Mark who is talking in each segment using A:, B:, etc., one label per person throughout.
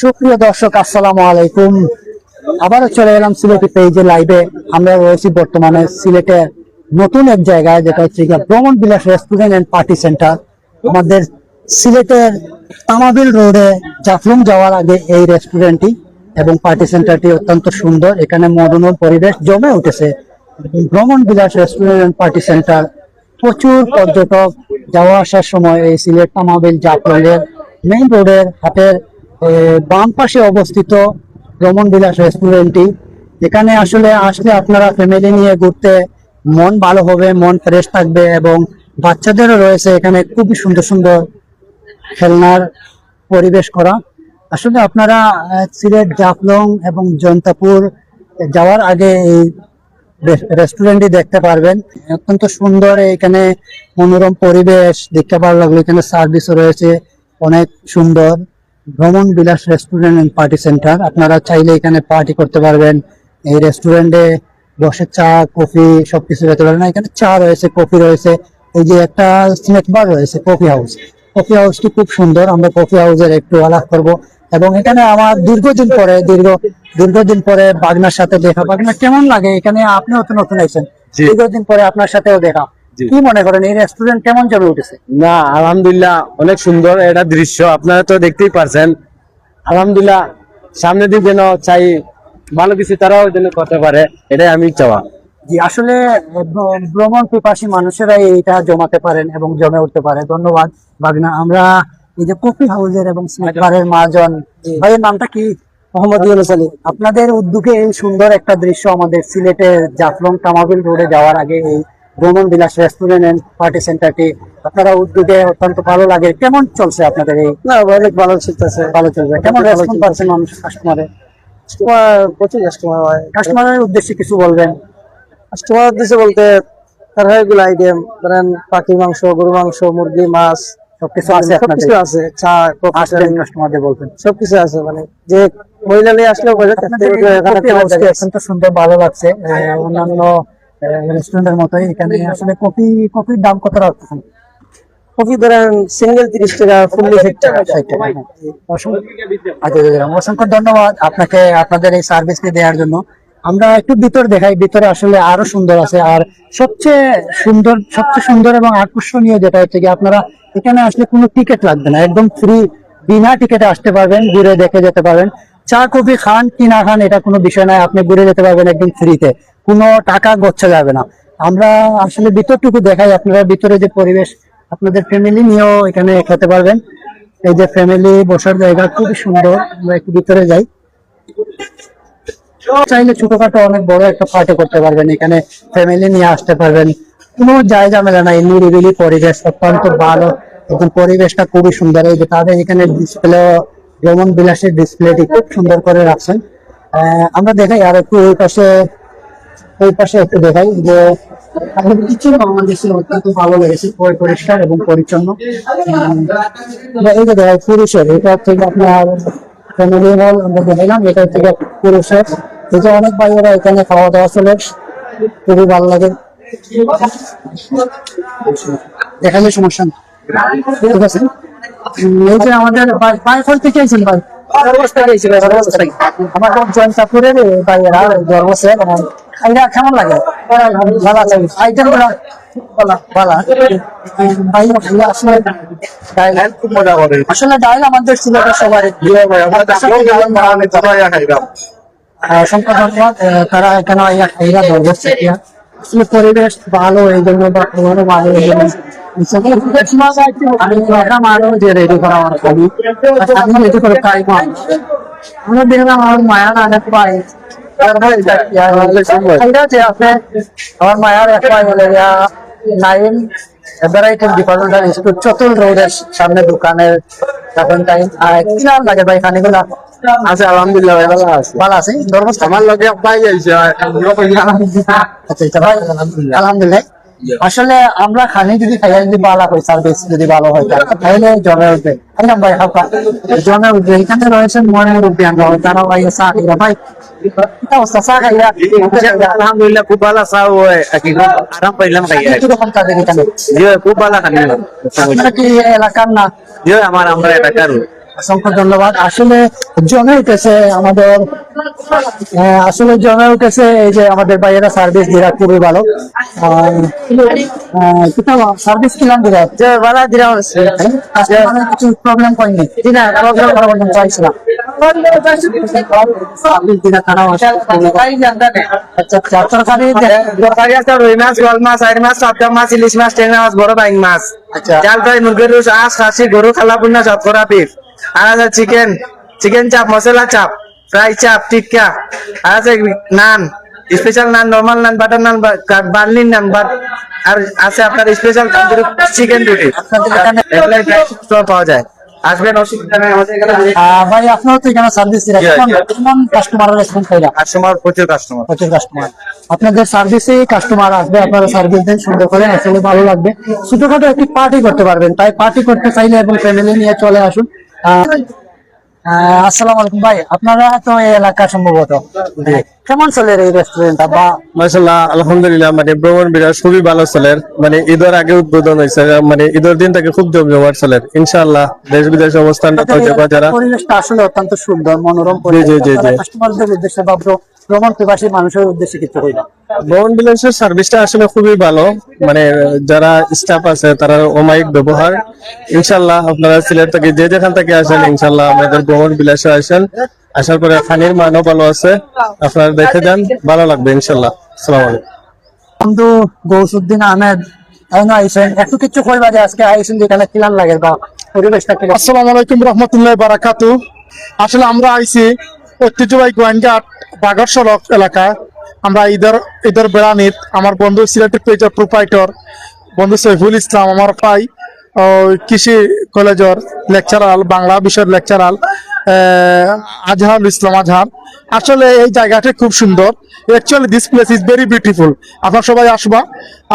A: সুপ্রিয় দর্শক, আসসালামু আলাইকুম। আবারও চলে এলাম সিলেটি পেজে লাইভে। আমরা রয়েছি বর্তমানে সিলেটের নতুন এক জায়গায়, যেটা হচ্ছে ভ্রমণ বিলাস রেস্টুরেন্ট এন্ড পার্টি সেন্টার। আমাদের সিলেটের তামাবিল রোডে জাফলং যাওয়ার আগে এই রেস্টুরেন্টটি এবং পার্টি সেন্টারটি অত্যন্ত সুন্দর। এখানে মনোরম পরিবেশ জমে উঠেছে। ভ্রমণ বিলাস রেস্টুরেন্ট এন্ড পার্টি সেন্টার, প্রচুর পর্যটক যাওয়া আসার সময় এই সিলেট তামাবিল জাফলং এর মেইন রোডের হাটের বাম পাশে অবস্থিত ভ্রমণ বিলাস রেস্টুরেন্টটি। এখানে আসলে আসলে আপনারা ফ্যামিলি নিয়ে ঘুরতে মন ভালো হবে, মন ফ্রেশ থাকবে এবং বাচ্চাদেরও রয়েছে এখানে খুবই সুন্দর সুন্দর খেলনার পরিবেশ করা। আসলে আপনারা সিলেট জাফলং এবং জৈন্তাপুর যাওয়ার আগে এই রেস্টুরেন্টটি দেখতে পারবেন। অত্যন্ত সুন্দর, এখানে মনোরম পরিবেশ দেখতে ভালো লাগলো। এখানে সার্ভিসও রয়েছে অনেক সুন্দর। ভ্রমণ বিলাস রেস্টুরেন্ট এন্ড পার্টি সেন্টার, আপনারা চাইলে এখানে পার্টি করতে পারবেন। এই রেস্টুরেন্টে বসে চা কফি সবকিছু খেতে পারবেন। এখানে চা রয়েছে, কফি রয়েছে, এই যে একটা স্ন্যাক বার রয়েছে, কফি হাউস। কফি হাউসটি খুব সুন্দর, আমরা কফি হাউসের একটু আলাপ করব। এবং এখানে আমার দীর্ঘদিন পরে বাগনার সাথে দেখা। বাগনা কেমন লাগে? এখানে আপনিও তো নতুন আইছেন, দীর্ঘদিন পরে আপনার সাথেও দেখা। কি মনে করেন এই রেস্টুরেন্ট কেমন চলে উঠেছে?
B: না, আলহামদুলিল্লাহ অনেক সুন্দর এটা দৃশ্য, আপনারা তো দেখতেই পারছেন। আলহামদুলিল্লাহ সামনের দিক যেন চাই ভালো কিছু তারাও যেন করতে পারে, এটাই আমি চাওয়া।
A: জি, আসলে ভ্রমণ পিপাসী মানুষেরা এইটা জমাতে পারেন এবং জমে উঠতে পারে। ধন্যবাদ বাগনা। আমরা এই যে কফি হাউসের এবং স্ন্যাক বারের মহাজন ভাইয়ের নামটা কি? মোহাম্মদ ইউনুস আলী। আপনাদের উদ্যোগে এই সুন্দর একটা দৃশ্য আমাদের সিলেটের জাফলং তামাবিল রোডে যাওয়ার আগে এই ভ্রমণ বিলাস রেস্টুরেন্ট এন্ড পার্টি সেন্টারটি আপনারা উদ্যোগে অত্যন্ত ভালো লাগে। কেমন চলছে আপনাদের এই?
B: না, অনেক ভালো চলতেছে।
A: ভালো চলছে। কেমন রেসপন্স পাচ্ছেন মানুষ, কাস্টমারের?
B: প্রচুর কাস্টমার হয়।
A: কাস্টমারের উদ্দেশ্যে কিছু বলবেন?
B: কাস্টমার উদ্দেশ্যে বলতে তার এগুলো আইটেম ধরেন পাখির মাংস, গরু মাংস, মুরগি, মাছ
A: সবকিছু আছে,
B: সবকিছু আছে। চা
A: কাস্টমারদের বলবেন
B: সবকিছু আছে, মানে যে মহিলা নিয়ে আসলেও
A: অত্যন্ত সুন্দর, ভালো লাগছে। অন্যান্য রেস্টুরেন্টের মতোই এখানে আসলে কফির দাম কত রাখছেন?
B: কফি ধরেন সিঙ্গেল 30 টাকা, ফুললি 60 টাকা।
A: অসংখ্য ধন্যবাদ আপনাকে আপনাদের এই সার্ভিসটি দেওয়ার জন্য। আমরা একটু ভিতর দেখাই, ভিতরে আসলে আরো সুন্দর আছে। আর সবচেয়ে সুন্দর এবং আকর্ষণীয় যেটা হচ্ছে কি, আপনারা এখানে আসলে কোনো টিকিট লাগবে না, একদম ফ্রি, বিনা টিকিটে আসতে পারবেন, ঘুরে দেখে যেতে পারবেন। চা কফি খান কি না খান এটা কোনো বিষয় নয়, আপনি ঘুরে যেতে পারবেন একদম ফ্রিতে, কোনো টাকা গচ্ছা যাবে না। আমরা আসলে ভিতরটুকু দেখাই, আপনারা ভিতরে যে পরিবেশ, আপনাদের ফ্যামিলি নিয়েও এখানে খেতে পারবেন। এই যে ফ্যামিলি বসার জায়গা খুবই সুন্দর। আমরা একটু ভিতরে যাই। চাইলে ছোটখাটো অনেক বড় একটা পার্টি করতে পারবেন, এখানে ফ্যামিলি নিয়ে আসতে পারবেন, কোনো ঝামেলা নাই। নিরিবিলি পরিবেশ, অত্যন্ত ভালো, এবং পরিবেশটা খুবই সুন্দর। এই যে তাদের এখানে ডিসপ্লে, ভ্রমণ বিলাসের ডিসপ্লেটি খুব সুন্দর করে রাখছেন। আমরা দেখাই আর একটু ওই পাশে একটু দেখাই যে কিচেন বাংলাদেশে অত্যন্ত ভালো লেগেছে, পরিষ্কার এবং পরিচ্ছন্ন। এই যে দেখাই পুরুষের, এটা থেকে আপনার ফ্যামিলি হল আমরা দেখাইলাম, এটা থেকে পুরুষের। এই যে অনেক ভাইয়েরা এখানে খাওয়া দাওয়া চলে, খুবই ভালো লাগে। দেখালে সমস্যা নেই, ঠিক আছে। এই যে আমাদের ভাই থেকে আইছেন, ভাই আমাদের জৈন্তাপুরের ভাইয়েরা জন্মছেন। খাইরা কেমন লাগে? ভালো আছে আইটেম গুলা, আসলে ডাইল আমাদের সিলেটের সবাই। অসংখ্য ধন্যবাদ, তারা এখানে খাইরা ধরছে। আসলে পরিবেশ ভালো, এই জন্য বা খাবারও ভালো, এই জন্য আমি আরো যে রেডি করা আমার খাবি, আমি রেডি করে খাই। আমরা দেখলাম আমার মায়া না পাই, আমার মায়ার এক nine variety departmental institute Chatul রোডের সামনে দোকানের টাইম। আর কি নাম লাগে ভাই খানিগুলা?
B: আচ্ছা, আলহামদুলিল্লাহ ভাই ভালো আছে।
A: ভালো আছে।
B: আমার লগে পাই যাইছে।
A: আচ্ছা ভাই, আলহামদুলিল্লাহ। আসলে আমরা খানি যদি খাইয়া যদি ভালো হয়, সার্ভিস যদি ভালো হয়, তাহলে জমে উঠবে। ভাই জমে উঠবে। এখানে রয়েছেন মনের উদ্যান, তারা ভাই চা খাইরা। ভাই অবস্থা চা খাইয়া?
B: আলহামদুলিল্লাহ খুব ভালো চা হয়, আরাম পাইলাম খাইয়া।
A: কিরকম তাদের এখানে?
B: খুব ভালো খানি।
A: কি এলাকার না?
B: আমরা এলাকার।
A: অসংখ্য ধন্যবাদ। আসলে জমে উঠেছে আমাদের, আসলে জমে উঠেছে এই যে আমাদের বাইরেরা সার্ভিস দিরা খুবই ভালো। সার্ভিস কিলাম দিরা
C: বাধা দিলাম
A: কিছু প্রবলেম করেনি,
C: না
A: প্রবলেম চাইছিলাম সার্ভিস দিরা খারাপ আসে। আচ্ছা আচ্ছা, তরকারি
C: তরকারি আছে রুই মাছ, গোল মাছ, আইর মাছ, পাবদা মাছ, ইলিশ মাছ, ট্যাংরা মাছ, বড় বাইং মাছ,
A: আচ্ছা
C: জাল ফ্রাই, মুরগির রোস, আঁশ, খাসি, গরু খালা পুন্না, শতকরা বিফ, আর আছে চিকেন, চিকেন চাপ, মশলা চাপ, ফ্রাই চাপ, টিক্কা, আর আছে নান, স্পেশাল নান, নরমাল নান, বাটার নান, বার্লিন নান, আর আছে আপনার স্পেশাল তন্দুরি চিকেন রুটি। এগুলো সব পাওয়া যায়, আসবেন, অসুবিধা নেই আমাদের এখানে।
A: ভাই আপনার তো এখানে সার্ভিস দিরা কেমন কাস্টমারের রেসপন্স পাইলা?
C: কাস্টমার প্রচুর কাস্টমার।
A: প্রচুর কাস্টমার, আপনাদের সার্ভিসে কাস্টমার আসবে, আপনারা সার্ভিস দেন সুন্দর করে, আসলে ভালো লাগবে। ছোটখাটো একটি পার্টি করতে পারবেন, তাই পার্টি করতে চাইলে এবং ফ্যামিলি নিয়ে চলে আসুন। আসসালামু আলাইকুম ভাই, আপনারা তো এই এলাকা সম্ভবত, কেমন চলে এই রেস্টুরেন্টটা? বা
B: মাশাআল্লাহ, আলহামদুলিল্লাহ, মানে ভ্রমণ বিলাস খুবই ভালো চলের। মানে ঈদের আগে উদ্বোধন হয়েছে, মানে ঈদের দিন থেকে খুব জমজমাট চলের। ইনশাআল্লাহ দেশ বিদেশ অবস্থানরত যারা,
A: পরিবেশটা আসলে অত্যন্ত সুন্দর, মনোরম পরিবেশ।
B: জি, জি, জি।
A: কাস্টমারদের উদ্দেশ্যে বা ভ্রমণ পিপাসী মানুষের উদ্দেশ্যে কিছু হইলাম।
B: ভ্রমণ বিলাসের সার্ভিসটা আসলে খুবই ভালো। মানে যারা স্টাফ আছে তারা অমায়িক ব্যবহার। ইনশাআল্লাহ আপনারা সিলেট থেকে যে যেখান থেকে আসেন, ইনশাআল্লাহ আমাদের ভ্রমণ বিলাসে আসেন, আসার পরে খানির মানও ভালো আছে, আপনারা দেখে যান, ভালো লাগবে ইনশাআল্লাহ। আসসালামু আলাইকুম।
A: বন্ধু গৌসুদ্দিন আহমেদ আইসেন, একটু কিছু কইবা যে আজকে আইসেন যেখানে কিলান লাগে বা পরিবেশটা কিলান?
D: আসসালামু আলাইকুম রহমতুল্লাহ বারাকাতু। আসলে আমরা আইছি ঐতিহ্যবাহী গোয়েন্দাট বাগর সড়ক এলাকায়। আমরা ঈদের বেড়ানিত আমার বন্ধু সিলেটের পেজের প্রোপাইটর বন্ধু সৈফুল ইসলাম, আমার ভাই কৃষি কলেজের লেকচারাল, বাংলা বিষয়ের লেকচারাল আজহারুল ইসলাম আজহার। আসলে এই জায়গাটা খুব সুন্দর। Actually this place is very beautiful. আপনারা সবাই আসবা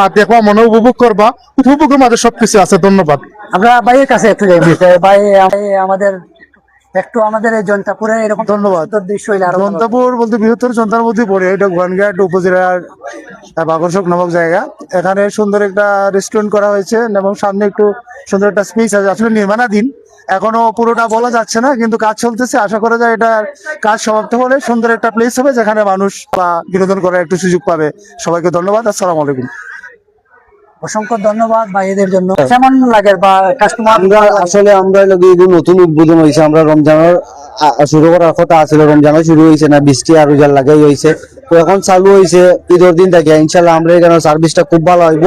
D: আর দেখবা, মনে উপভোগ করবা। উপভোগের মাঝে সবকিছু আছে। ধন্যবাদ।
A: আমরা ভাইয়ের কাছে একটু যাই, ভাই আমাদের একটু আমাদের এই জনতাপুরে এরকম
D: ধন্যবাদ।
A: দৃশ্য হইলে আরো ভালো হতো।
D: জন্তাপুর বলতে বৃহত্তর জনতার মধ্যে পড়ে, এটা গোয়ানঘাট উপজেলার বাগরশোক নামক জায়গা। এখানে সুন্দর একটা রেস্টুরেন্ট করা হয়েছে এবং সামনে একটু সুন্দর একটা স্পেস আছে। আসলে নির্মাণাধীন, এখনো পুরোটা বলা যাচ্ছে না, কিন্তু কাজ চলতেছে। আশা করা যায় এটা কাজ সমাপ্ত হলে সুন্দর একটা প্লেস হবে যেখানে মানুষ বা বিনোদন করার একটু সুযোগ পাবে। সবাইকে ধন্যবাদ। আসসালামু আলাইকুম।
A: অসংখ্য ধন্যবাদ ভাইদের জন্য। কেমন লাগে বা কাস্টমার?
E: আমরা নতুন উদ্বোধন হয়েছে। আমরা রমজানের শুরু করার কথা আছিল, রমজানও শুরু হয়েছে না, বৃষ্টি আর রোজার লাগাই হয়েছে, তো এখন চালু হয়েছে ঈদের দিন থেকে। ইনশাল্লাহ আমরা এখানে সার্ভিসটা খুব ভালো হইব।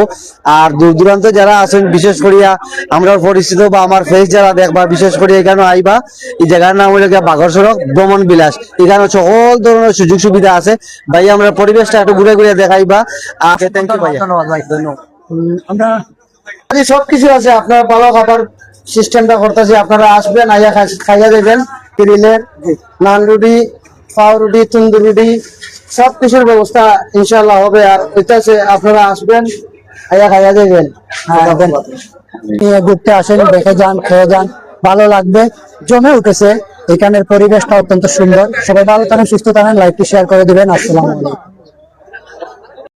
E: আর দূর দূরান্তে যারা আছেন, বিশেষ করিয়া আমরা পরিচিত বা আমার ফেস যারা দেখবা, বিশেষ করে এখানে আইবা। এই জায়গার নাম হইল বাগর সড়ক ভ্রমণ বিলাস। এখানে সকল ধরনের সুযোগ সুবিধা আছে। ভাই আমরা পরিবেশটা একটু ঘুরে ঘুরে দেখাইবা। থ্যাংক ইউ ভাইয়া।
A: ধন্যবাদ ভাই, ধন্যবাদ। আমরা
E: সবকিছু আছে, আপনার ভালো খাবার সিস্টেমটা করতেছি। আপনারা আসবেন, আইয়া খাইয়া দেবেন। গ্রিলের নান রুটি, পাও রুটি, তন্দুর রুটি সবকিছুর ব্যবস্থা ইনশাল্লাহ হবে। আর হইতেছে আপনারা আসবেন, আইয়া খাইয়া দেবেন।
A: নিয়ে ঘুরতে আসেন, দেখে যান, খেয়ে যান, ভালো লাগবে। জমে উঠেছে, এখানের পরিবেশটা অত্যন্ত সুন্দর। সবাই ভালো থাকেন, সুস্থ থাকেন, লাইভটি শেয়ার করে দিবেন। আসসালামু আলাইকুম।